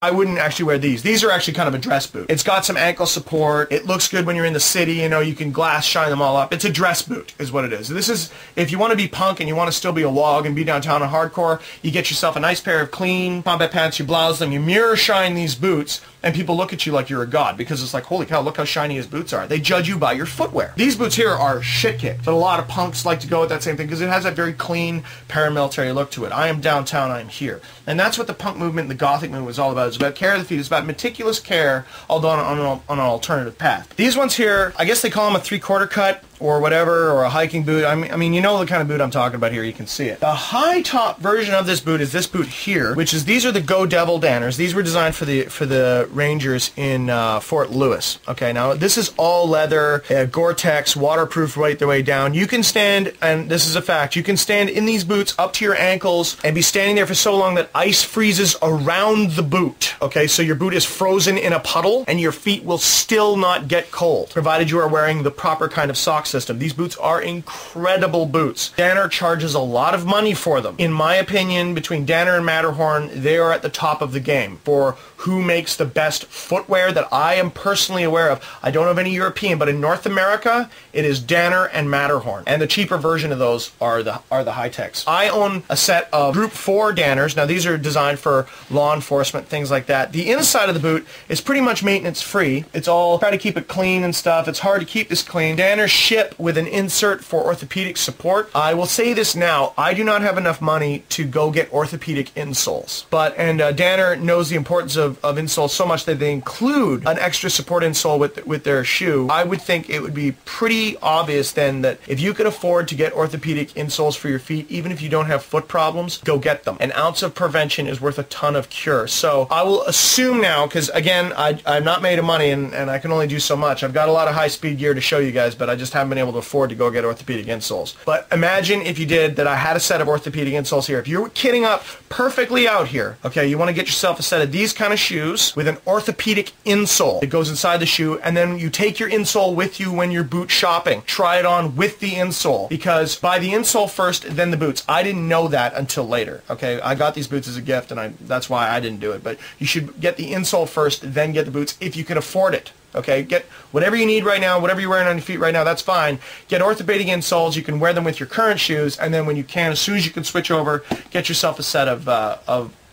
I wouldn't actually wear these. These are actually kind of a dress boot. It's got some ankle support. It looks good when you're in the city. You know, you can glass shine them all up. It's a dress boot is what it is. This is, if you want to be punk and you want to still be a wog and be downtown and hardcore, you get yourself a nice pair of clean combat pants, you blouse them, you mirror shine these boots, and people look at you like you're a god because it's like, holy cow, look how shiny his boots are. They judge you by your footwear. These boots here are shit kicked, but a lot of punks like to go with that same thing because it has that very clean paramilitary look to it. I am downtown, I am here. And that's what the punk movement and the gothic movement was all about. It's about care of the feet. It's about meticulous care, although on an alternative path. These ones here, I guess they call them a 3/4 cut or whatever, or a hiking boot. I mean, you know the kind of boot I'm talking about here. You can see it. The high top version of this boot is this boot here, which is, these are the Go Devil Danners. These were designed for the Rangers in Fort Lewis. Okay, now this is all leather, Gore-Tex, waterproof right the way down. You can stand, and this is a fact, you can stand in these boots up to your ankles and be standing there for so long that ice freezes around the boot. Okay, so your boot is frozen in a puddle and your feet will still not get cold, provided you are wearing the proper kind of sock system. These boots are incredible boots. Danner charges a lot of money for them. In my opinion, between Danner and Matterhorn, they are at the top of the game for who makes the best footwear that I am personally aware of. I don't have any European, but in North America, it is Danner and Matterhorn. And the cheaper version of those are the high-techs. I own a set of Group 4 Danners. Now, these are designed for law enforcement, things like that. The inside of the boot is pretty much maintenance-free. It's all, try to keep it clean and stuff. It's hard to keep this clean. Danners ship with an insert for orthopedic support. I will say this now, I do not have enough money to go get orthopedic insoles. And Danner knows the importance of insoles so much that they include an extra support insole with their shoe. I would think it would be pretty obvious then that if you could afford to get orthopedic insoles for your feet, even if you don't have foot problems, go get them. An ounce of prevention is worth a ton of cure. So I will assume now, because again, I'm not made of money and I can only do so much. I've got a lot of high-speed gear to show you guys, but I just haven't been able to afford to go get orthopedic insoles. But imagine if you did that I had a set of orthopedic insoles here. If you're kidding up perfectly out here, okay, you want to get yourself a set of these kind of shoes with an orthopedic insole. It goes inside the shoe, and then you take your insole with you when you're boot shopping. Try it on with the insole, because buy the insole first, then the boots. I didn't know that until later, okay? I got these boots as a gift, and that's why I didn't do it. But you should get the insole first, then get the boots if you can afford it. Okay, get whatever you need right now, whatever you're wearing on your feet right now, that's fine. Get orthopedic insoles. You can wear them with your current shoes, and then when you can, as soon as you can switch over, get yourself a set of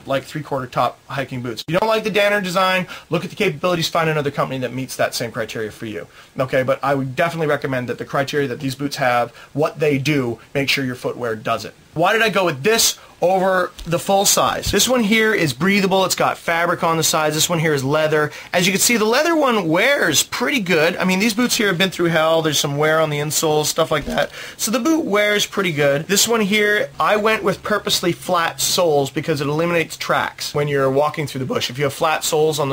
like 3/4 top hiking boots. If you don't like the Danner design, look at the capabilities, find another company that meets that same criteria for you. Okay, but I would definitely recommend that the criteria that these boots have, what they do, make sure your footwear does it. Why did I go with this over the full size? This one here is breathable. It's got fabric on the sides. This one here is leather. As you can see, the leather one wears pretty good. I mean, these boots here have been through hell. There's some wear on the insoles, stuff like that. So the boot wears pretty good. This one here, I went with purposely flat soles because it eliminates tracks when you're walking through the bush. If you have flat soles on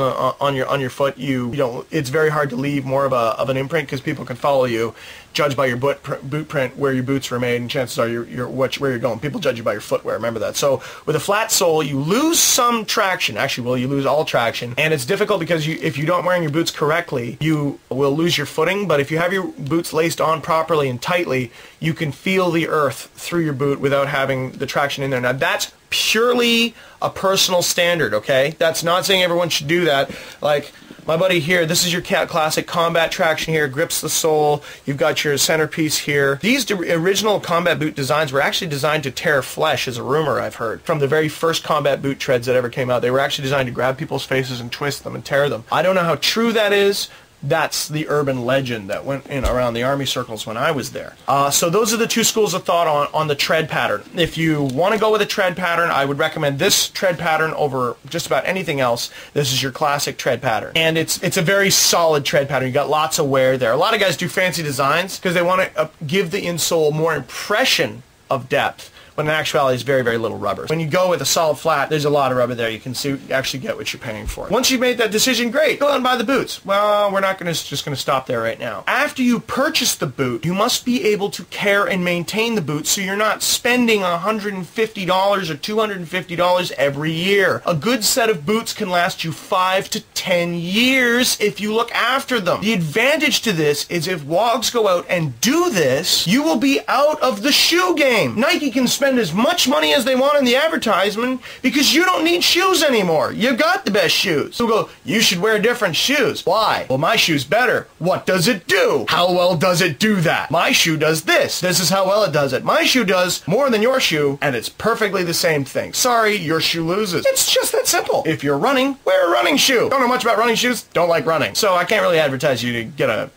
your foot, it's very hard to leave more of an imprint because people can follow you, judge by your boot print where your boots were made, and chances are where you're going. People judge you by your footwear, remember that. So with a flat sole, you lose some traction. Actually, well, you lose all traction, and it's difficult because if you don't wear your boots correctly, you will lose your footing. But if you have your boots laced on properly and tightly, you can feel the earth through your boot without having the traction in there. Now, that's purely a personal standard, okay? That's not saying everyone should do that. Like my buddy here, this is your classic combat traction here, grips the sole. You've got your centerpiece here. These original combat boot designs were actually designed to tear flesh, is a rumor I've heard. From the very first combat boot treads that ever came out, they were actually designed to grab people's faces and twist them and tear them. I don't know how true that is. That's the urban legend that went in around the army circles when I was there. So those are the two schools of thought on the tread pattern. If you want to go with a tread pattern, I would recommend this tread pattern over just about anything else. This is your classic tread pattern. And it's a very solid tread pattern. You got lots of wear there. A lot of guys do fancy designs because they want to give the insole more impression of depth, when in actuality it's very, very little rubber. When you go with a solid flat, there's a lot of rubber there. You can see, you actually get what you're paying for. Once you've made that decision, great, go out and buy the boots. Well, we're not just going to stop there right now. After you purchase the boot, you must be able to care and maintain the boot so you're not spending $150 or $250 every year. A good set of boots can last you 5 to 10 years if you look after them. The advantage to this is if wogs go out and do this, you will be out of the shoe game. Nike can spend spend as much money as they want in the advertisement because you don't need shoes anymore. You've got the best shoes. So go, you should wear different shoes. Why? Well, my shoe's better. What does it do? How well does it do that? My shoe does this. This is how well it does it. My shoe does more than your shoe, and it's perfectly the same thing. Sorry, your shoe loses. It's just that simple. If you're running, wear a running shoe. Don't know much about running shoes, don't like running. So I can't really advertise you to get a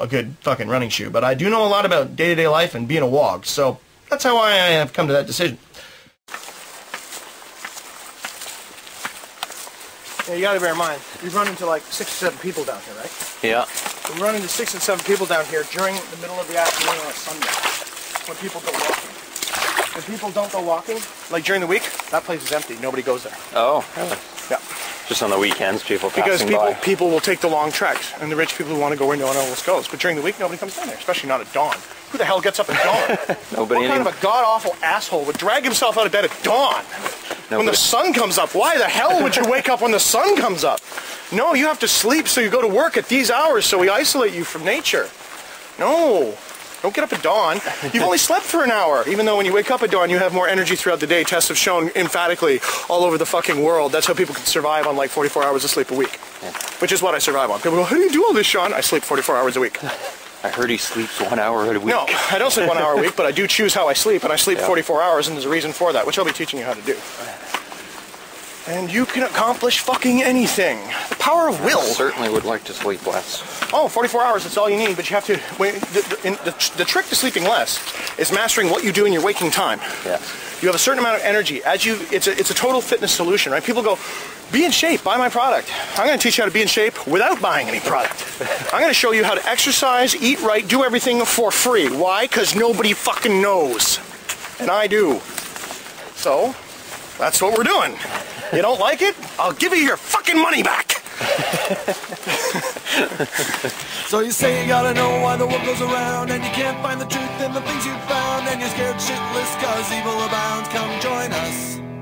good fucking running shoe, but I do know a lot about day-to-day life and being a wog, so that's how I have come to that decision. Yeah, you gotta bear in mind, we run into like 6 or 7 people down here, right? Yeah. We run into 6 and 7 people down here during the middle of the afternoon on a Sunday, when people go walking. If people don't go walking, like during the week, that place is empty. Nobody goes there. Oh, really? Yeah. Just on the weekends, people passing because by. people will take the long treks, and the rich people who want to go where no one else goes. But during the week, nobody comes down there, especially not at dawn. Who the hell gets up at dawn? Nobody. What kind of a god-awful asshole would drag himself out of bed at dawn? Nobody. When the sun comes up? Why the hell would you wake up when the sun comes up? No, you have to sleep, so you go to work at these hours, so we isolate you from nature. No. Don't get up at dawn. You've only slept for an hour, even though when you wake up at dawn, you have more energy throughout the day. Tests have shown emphatically all over the fucking world. That's how people can survive on like 44 hours of sleep a week, which is what I survive on. People go, how do you do all this, Sean? I sleep 44 hours a week. I heard he sleeps 1 hour a week. No, I don't sleep 1 hour a week, but I do choose how I sleep, and I sleep 44 hours, and there's a reason for that, which I'll be teaching you how to do. And you can accomplish fucking anything. The power of will. I certainly would like to sleep less. Oh, 44 hours, that's all you need, but you have to... The trick to sleeping less is mastering what you do in your waking time. Yeah. You have a certain amount of energy. It's a total fitness solution, right? People go, be in shape, buy my product. I'm going to teach you how to be in shape without buying any product. I'm going to show you how to exercise, eat right, do everything for free. Why? Because nobody fucking knows. And I do. So, that's what we're doing. You don't like it? I'll give you your fucking money back. So you say you gotta know why the world goes around, and you can't find the truth in the things you found, and you're scared shitless cause evil abounds. Come join us.